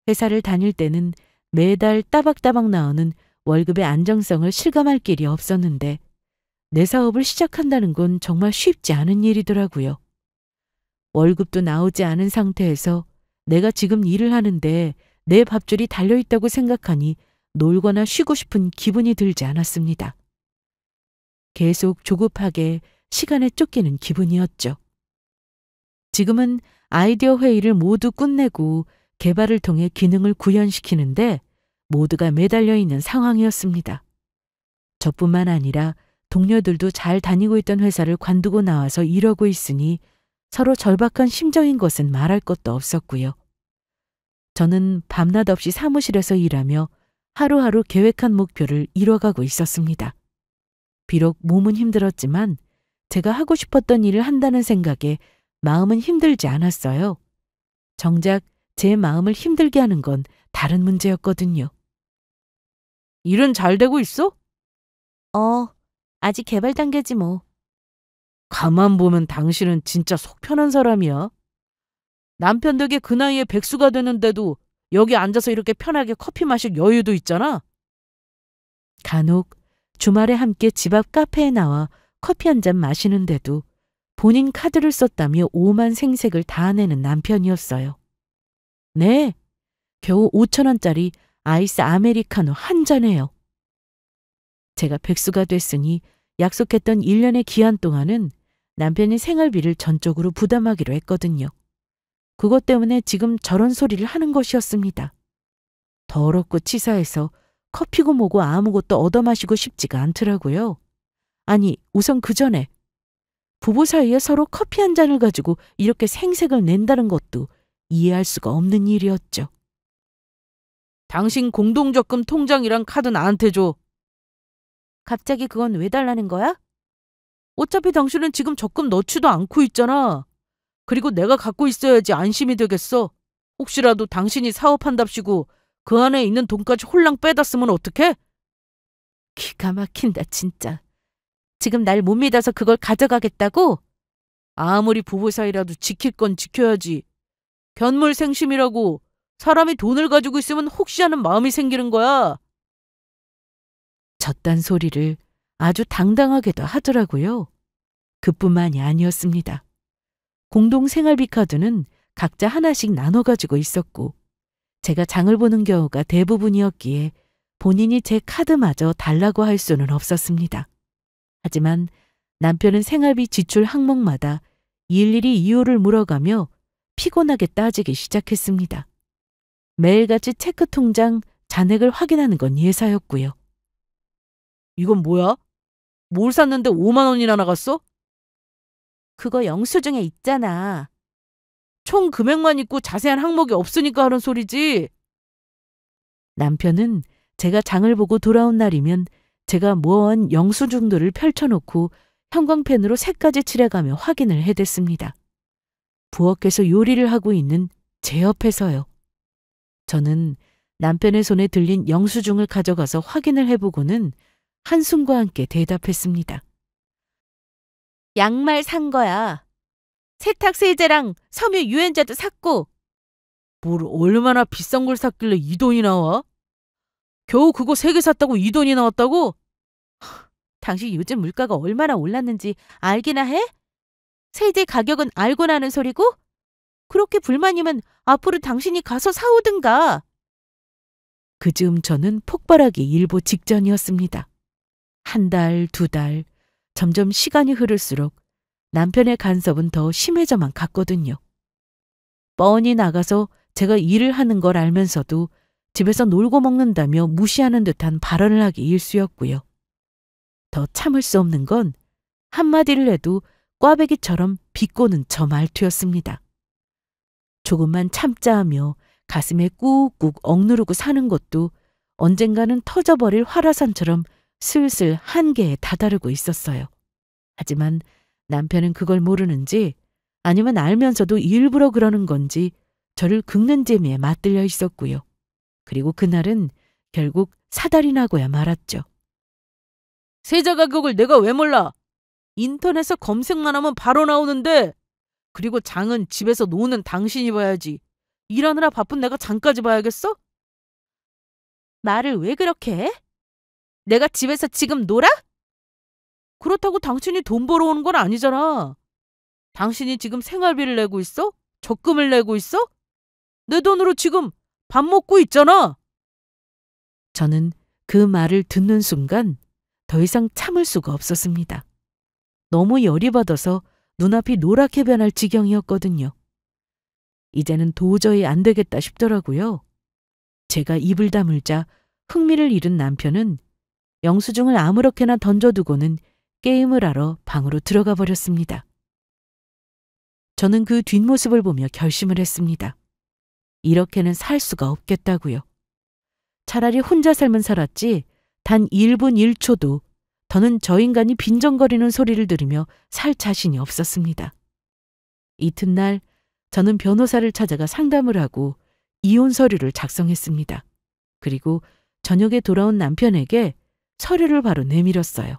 회사를 다닐 때는 매달 따박따박 나오는 월급의 안정성을 실감할 길이 없었는데 내 사업을 시작한다는 건 정말 쉽지 않은 일이더라고요. 월급도 나오지 않은 상태에서 내가 지금 일을 하는데 내 밥줄이 달려있다고 생각하니 놀거나 쉬고 싶은 기분이 들지 않았습니다. 계속 조급하게 시간에 쫓기는 기분이었죠. 지금은 아이디어 회의를 모두 끝내고 개발을 통해 기능을 구현시키는데 모두가 매달려 있는 상황이었습니다. 저뿐만 아니라 동료들도 잘 다니고 있던 회사를 관두고 나와서 이러고 있으니 서로 절박한 심정인 것은 말할 것도 없었고요. 저는 밤낮 없이 사무실에서 일하며 하루하루 계획한 목표를 이뤄가고 있었습니다. 비록 몸은 힘들었지만 제가 하고 싶었던 일을 한다는 생각에 마음은 힘들지 않았어요. 정작 제 마음을 힘들게 하는 건 다른 문제였거든요. 일은 잘 되고 있어? 아직 개발 단계지 뭐. 가만 보면 당신은 진짜 속 편한 사람이야. 남편 덕에 그 나이에 백수가 되는데도 여기 앉아서 이렇게 편하게 커피 마실 여유도 있잖아. 간혹 주말에 함께 집 앞 카페에 나와 커피 한 잔 마시는데도 본인 카드를 썼다며 오만 생색을 다 내는 남편이었어요. 네, 겨우 5,000원짜리 아이스 아메리카노 한 잔에요. 제가 백수가 됐으니 약속했던 1년의 기한 동안은 남편이 생활비를 전적으로 부담하기로 했거든요. 그것 때문에 지금 저런 소리를 하는 것이었습니다. 더럽고 치사해서 커피고 뭐고 아무것도 얻어마시고 싶지가 않더라고요. 아니, 우선 그 전에 부부 사이에 서로 커피 한 잔을 가지고 이렇게 생색을 낸다는 것도 이해할 수가 없는 일이었죠. 당신 공동적금 통장이랑 카드 나한테 줘. 갑자기 그건 왜 달라는 거야? 어차피 당신은 지금 적금 넣지도 않고 있잖아. 그리고 내가 갖고 있어야지 안심이 되겠어. 혹시라도 당신이 사업한답시고 그 안에 있는 돈까지 홀랑 빼다 쓰면 어떡해? 기가 막힌다 진짜. 지금 날 못 믿어서 그걸 가져가겠다고? 아무리 부부 사이라도 지킬 건 지켜야지. 견물생심이라고 사람이 돈을 가지고 있으면 혹시 하는 마음이 생기는 거야. 저딴 소리를 아주 당당하게도 하더라고요. 그뿐만이 아니었습니다. 공동생활비 카드는 각자 하나씩 나눠 가지고 있었고 제가 장을 보는 경우가 대부분이었기에 본인이 제 카드마저 달라고 할 수는 없었습니다. 하지만 남편은 생활비 지출 항목마다 일일이 이유를 물어가며 피곤하게 따지기 시작했습니다. 매일같이 체크통장 잔액을 확인하는 건 예사였고요. 이건 뭐야? 뭘 샀는데 5만 원이나 나갔어? 그거 영수증에 있잖아. 총 금액만 있고 자세한 항목이 없으니까 하는 소리지. 남편은 제가 장을 보고 돌아온 날이면 제가 모아온 영수증들을 펼쳐놓고 형광펜으로 색까지 칠해가며 확인을 해댔습니다. 부엌에서 요리를 하고 있는 제 옆에서요. 저는 남편의 손에 들린 영수증을 가져가서 확인을 해보고는 한숨과 함께 대답했습니다. 양말 산 거야. 세탁세제랑 섬유 유연제도 샀고. 뭘 얼마나 비싼 걸 샀길래 이 돈이 나와? 겨우 그거 3개 샀다고 이 돈이 나왔다고? 당신 요즘 물가가 얼마나 올랐는지 알기나 해? 세제 가격은 알고 나는 소리고? 그렇게 불만이면 앞으로 당신이 가서 사오든가. 그 즈음 저는 폭발하기 일보 직전이었습니다. 한 달, 2달, 점점 시간이 흐를수록 남편의 간섭은 더 심해져만 갔거든요. 뻔히 나가서 제가 일을 하는 걸 알면서도 집에서 놀고 먹는다며 무시하는 듯한 발언을 하기 일쑤였고요. 더 참을 수 없는 건 한마디를 해도 꽈배기처럼 비꼬는 저 말투였습니다. 조금만 참자 하며 가슴에 꾹꾹 억누르고 사는 것도 언젠가는 터져버릴 활화산처럼 슬슬 한계에 다다르고 있었어요. 하지만 남편은 그걸 모르는지 아니면 알면서도 일부러 그러는 건지 저를 긁는 재미에 맞들려 있었고요. 그리고 그날은 결국 사달이 나고야 말았죠. 세자 가격을 내가 왜 몰라? 인터넷에 검색만 하면 바로 나오는데. 그리고 장은 집에서 노는 당신이 봐야지. 일하느라 바쁜 내가 장까지 봐야겠어? 말을 왜 그렇게 해? 내가 집에서 지금 놀아? 그렇다고 당신이 돈 벌어오는 건 아니잖아. 당신이 지금 생활비를 내고 있어? 적금을 내고 있어? 내 돈으로 지금 밥 먹고 있잖아. 저는 그 말을 듣는 순간 더 이상 참을 수가 없었습니다. 너무 열이 받아서 눈앞이 노랗게 변할 지경이었거든요. 이제는 도저히 안 되겠다 싶더라고요. 제가 입을 다물자 흥미를 잃은 남편은 영수증을 아무렇게나 던져두고는 게임을 하러 방으로 들어가 버렸습니다. 저는 그 뒷모습을 보며 결심을 했습니다. 이렇게는 살 수가 없겠다고요. 차라리 혼자 살면 살았지 단 1분 1초도 더는 저 인간이 빈정거리는 소리를 들으며 살 자신이 없었습니다. 이튿날 저는 변호사를 찾아가 상담을 하고 이혼 서류를 작성했습니다. 그리고 저녁에 돌아온 남편에게 서류를 바로 내밀었어요.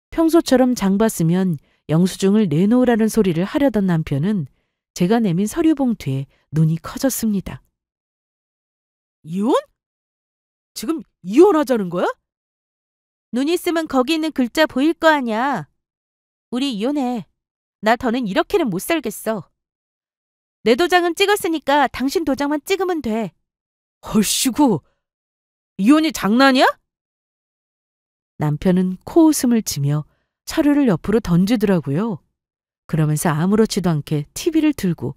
평소처럼 장 봤으면 영수증을 내놓으라는 소리를 하려던 남편은 제가 내민 서류 봉투에 눈이 커졌습니다. 이혼? 지금 이혼하자는 거야? 눈 있으면 거기 있는 글자 보일 거 아냐. 우리 이혼해. 나 더는 이렇게는 못 살겠어. 내 도장은 찍었으니까 당신 도장만 찍으면 돼. 헐씨구, 이혼이 장난이야? 남편은 코웃음을 치며 서류를 옆으로 던지더라고요. 그러면서 아무렇지도 않게 TV를 들고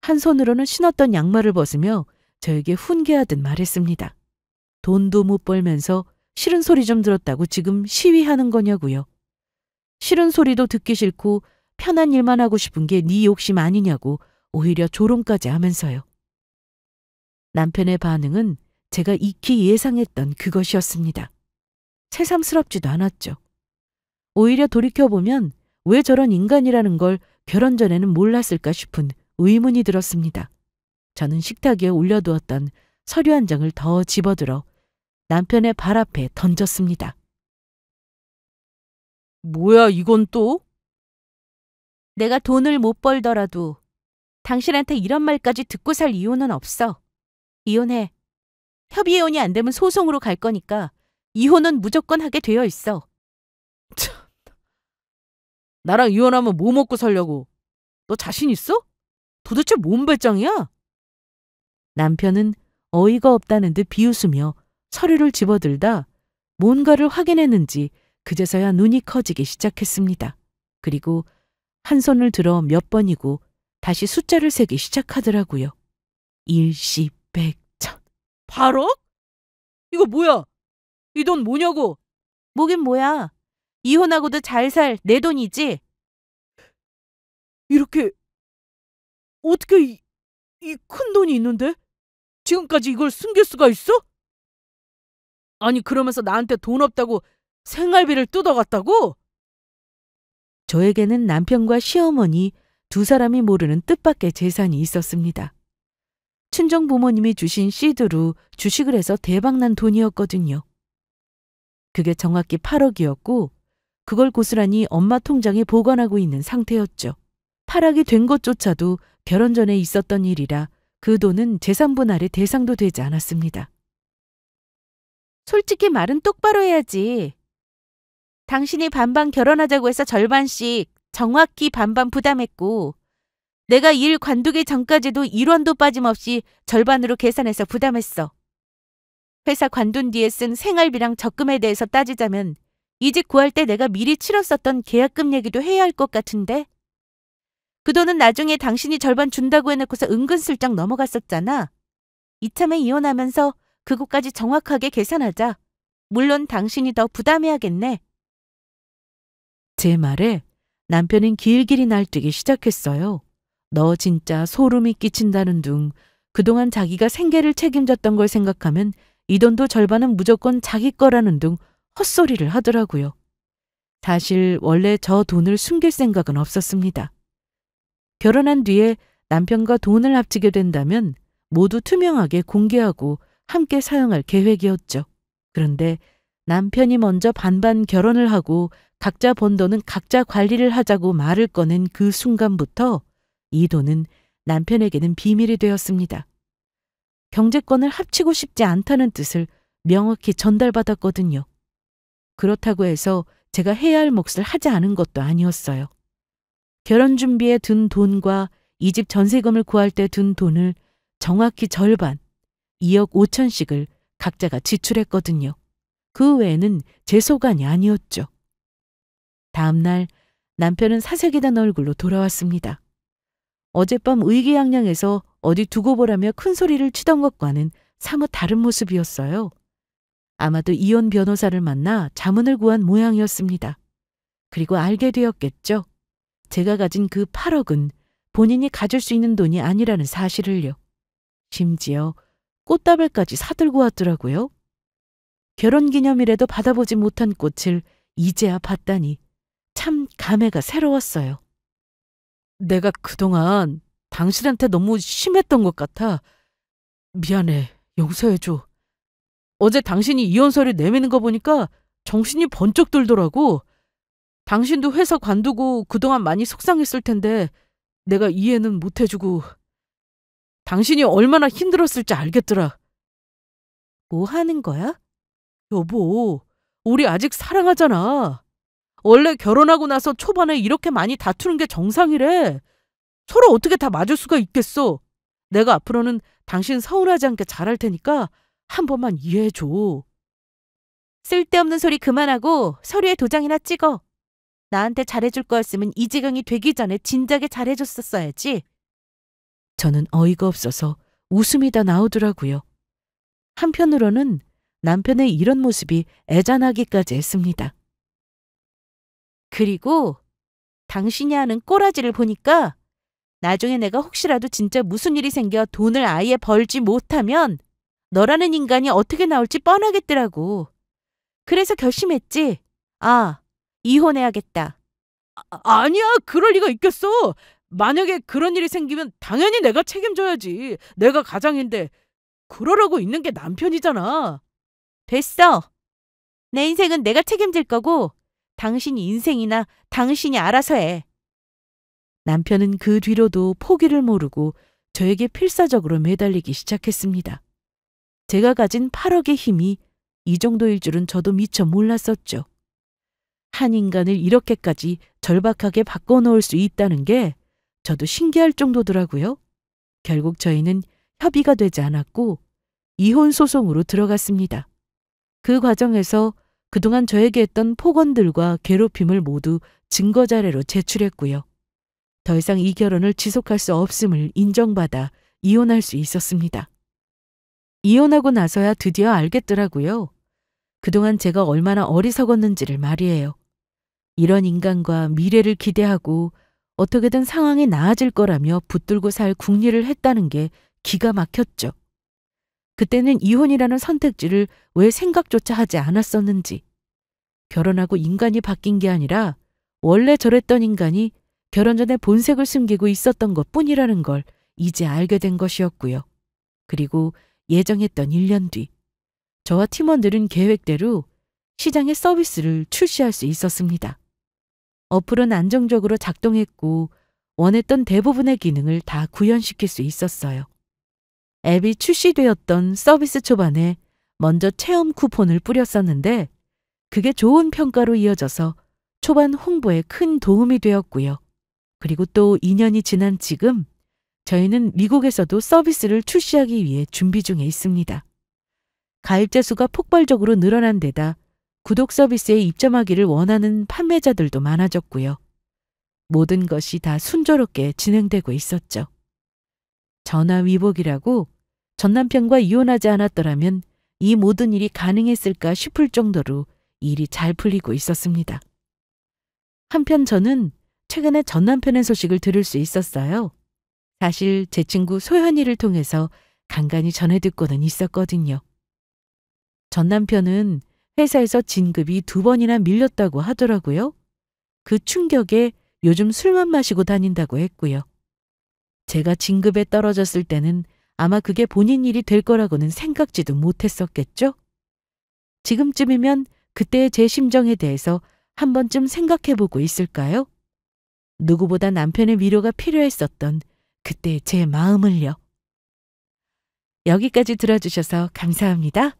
한 손으로는 신었던 양말을 벗으며 저에게 훈계하듯 말했습니다. 돈도 못 벌면서 싫은 소리 좀 들었다고 지금 시위하는 거냐고요. 싫은 소리도 듣기 싫고 편한 일만 하고 싶은 게 네 욕심 아니냐고 오히려 조롱까지 하면서요. 남편의 반응은 제가 익히 예상했던 그것이었습니다. 새삼스럽지도 않았죠. 오히려 돌이켜보면 왜 저런 인간이라는 걸 결혼 전에는 몰랐을까 싶은 의문이 들었습니다. 저는 식탁 위에 올려두었던 서류 한 장을 더 집어들어 남편의 발 앞에 던졌습니다. 뭐야 이건 또? 내가 돈을 못 벌더라도 당신한테 이런 말까지 듣고 살 이유는 없어. 이혼해. 협의이혼이 안 되면 소송으로 갈 거니까 이혼은 무조건 하게 되어 있어. 참, 나랑 이혼하면 뭐 먹고 살려고? 너 자신 있어? 도대체 뭔 배짱이야? 남편은 어이가 없다는 듯 비웃으며 서류를 집어들다 뭔가를 확인했는지 그제서야 눈이 커지기 시작했습니다. 그리고 한 손을 들어 몇 번이고 다시 숫자를 세기 시작하더라고요. 일십, 백, 천. 8억? 이거 뭐야? 이 돈 뭐냐고? 뭐긴 뭐야. 이혼하고도 잘 살 내 돈이지. 이렇게 어떻게 이 큰 돈이 있는데 지금까지 이걸 숨길 수가 있어? 아니 그러면서 나한테 돈 없다고 생활비를 뜯어갔다고? 저에게는 남편과 시어머니 두 사람이 모르는 뜻밖의 재산이 있었습니다. 친정 부모님이 주신 시드로 주식을 해서 대박난 돈이었거든요. 그게 정확히 8억이었고 그걸 고스란히 엄마 통장에 보관하고 있는 상태였죠. 타락이 된 것조차도 결혼 전에 있었던 일이라 그 돈은 재산 분할의 대상도 되지 않았습니다. 솔직히 말은 똑바로 해야지. 당신이 반반 결혼하자고 해서 절반씩 정확히 반반 부담했고 내가 일 관두기 전까지도 1원도 빠짐없이 절반으로 계산해서 부담했어. 회사 관둔 뒤에 쓴 생활비랑 적금에 대해서 따지자면 이 집 구할 때 내가 미리 치렀었던 계약금 얘기도 해야 할 것 같은데. 그 돈은 나중에 당신이 절반 준다고 해놓고서 은근슬쩍 넘어갔었잖아. 이참에 이혼하면서 그것까지 정확하게 계산하자. 물론 당신이 더 부담해야겠네. 제 말에 남편은 길길이 날뛰기 시작했어요. 너 진짜 소름이 끼친다는 둥. 그동안 자기가 생계를 책임졌던 걸 생각하면 이 돈도 절반은 무조건 자기 거라는 둥 헛소리를 하더라고요. 사실 원래 저 돈을 숨길 생각은 없었습니다. 결혼한 뒤에 남편과 돈을 합치게 된다면 모두 투명하게 공개하고 함께 사용할 계획이었죠. 그런데 남편이 먼저 반반 결혼을 하고 각자 번 돈은 각자 관리를 하자고 말을 꺼낸 그 순간부터 이 돈은 남편에게는 비밀이 되었습니다. 경제권을 합치고 싶지 않다는 뜻을 명확히 전달받았거든요. 그렇다고 해서 제가 해야 할 몫을 하지 않은 것도 아니었어요. 결혼 준비에 든 돈과 이 집 전세금을 구할 때 든 돈을 정확히 절반, 2억 5천씩을 각자가 지출했거든요. 그 외에는 제 소관이 아니었죠. 다음 날 남편은 사색이던 얼굴로 돌아왔습니다. 어젯밤 의기양양해서 어디 두고 보라며 큰 소리를 치던 것과는 사뭇 다른 모습이었어요. 아마도 이혼 변호사를 만나 자문을 구한 모양이었습니다. 그리고 알게 되었겠죠. 제가 가진 그 8억은 본인이 가질 수 있는 돈이 아니라는 사실을요. 심지어 꽃다발까지 사들고 왔더라고요. 결혼기념일에도 받아보지 못한 꽃을 이제야 봤다니 참 감회가 새로웠어요. 내가 그동안 당신한테 너무 심했던 것 같아. 미안해. 용서해줘. 어제 당신이 이혼 서류 내미는 거 보니까 정신이 번쩍 들더라고. 당신도 회사 관두고 그동안 많이 속상했을 텐데 내가 이해는 못해주고 당신이 얼마나 힘들었을지 알겠더라. 뭐 하는 거야? 여보, 우리 아직 사랑하잖아. 원래 결혼하고 나서 초반에 이렇게 많이 다투는 게 정상이래. 서로 어떻게 다 맞을 수가 있겠어. 내가 앞으로는 당신 서운하지 않게 잘할 테니까 한 번만 이해해줘. 쓸데없는 소리 그만하고 서류에 도장이나 찍어. 나한테 잘해줄 거였으면 이 지경이 되기 전에 진작에 잘해줬었어야지. 저는 어이가 없어서 웃음이 다 나오더라고요. 한편으로는 남편의 이런 모습이 애잔하기까지 했습니다. 그리고 당신이 하는 꼬라지를 보니까 나중에 내가 혹시라도 진짜 무슨 일이 생겨 돈을 아예 벌지 못하면 너라는 인간이 어떻게 나올지 뻔하겠더라고. 그래서 결심했지. 아, 이혼해야겠다. 아니야, 그럴 리가 있겠어. 만약에 그런 일이 생기면 당연히 내가 책임져야지. 내가 가장인데 그러려고 있는 게 남편이잖아. 됐어. 내 인생은 내가 책임질 거고 당신 인생이나 당신이 알아서 해. 남편은 그 뒤로도 포기를 모르고 저에게 필사적으로 매달리기 시작했습니다. 제가 가진 8억의 힘이 이 정도일 줄은 저도 미처 몰랐었죠. 한 인간을 이렇게까지 절박하게 바꿔놓을 수 있다는 게 저도 신기할 정도더라고요. 결국 저희는 협의가 되지 않았고 이혼 소송으로 들어갔습니다. 그 과정에서 그동안 저에게 했던 폭언들과 괴롭힘을 모두 증거 자료로 제출했고요. 더 이상 이 결혼을 지속할 수 없음을 인정받아 이혼할 수 있었습니다. 이혼하고 나서야 드디어 알겠더라고요. 그동안 제가 얼마나 어리석었는지를 말이에요. 이런 인간과 미래를 기대하고 어떻게든 상황이 나아질 거라며 붙들고 살 궁리를 했다는 게 기가 막혔죠. 그때는 이혼이라는 선택지를 왜 생각조차 하지 않았었는지. 결혼하고 인간이 바뀐 게 아니라 원래 저랬던 인간이 결혼 전에 본색을 숨기고 있었던 것뿐이라는 걸 이제 알게 된 것이었고요. 그리고 예정했던 1년 뒤 저와 팀원들은 계획대로 시장에 서비스를 출시할 수 있었습니다. 어플은 안정적으로 작동했고 원했던 대부분의 기능을 다 구현시킬 수 있었어요. 앱이 출시되었던 서비스 초반에 먼저 체험 쿠폰을 뿌렸었는데 그게 좋은 평가로 이어져서 초반 홍보에 큰 도움이 되었고요. 그리고 또 2년이 지난 지금 저희는 미국에서도 서비스를 출시하기 위해 준비 중에 있습니다. 가입자 수가 폭발적으로 늘어난 데다 구독 서비스에 입점하기를 원하는 판매자들도 많아졌고요. 모든 것이 다 순조롭게 진행되고 있었죠. 전화위복이라고 전 남편과 이혼하지 않았더라면 이 모든 일이 가능했을까 싶을 정도로 일이 잘 풀리고 있었습니다. 한편 저는 최근에 전 남편의 소식을 들을 수 있었어요. 사실 제 친구 소연이를 통해서 간간히 전해 듣고는 있었거든요. 전 남편은 회사에서 진급이 2번이나 밀렸다고 하더라고요. 그 충격에 요즘 술만 마시고 다닌다고 했고요. 제가 진급에 떨어졌을 때는 아마 그게 본인 일이 될 거라고는 생각지도 못했었겠죠? 지금쯤이면 그때의 제 심정에 대해서 한 번쯤 생각해보고 있을까요? 누구보다 남편의 위로가 필요했었던 그때의 제 마음을요. 여기까지 들어주셔서 감사합니다.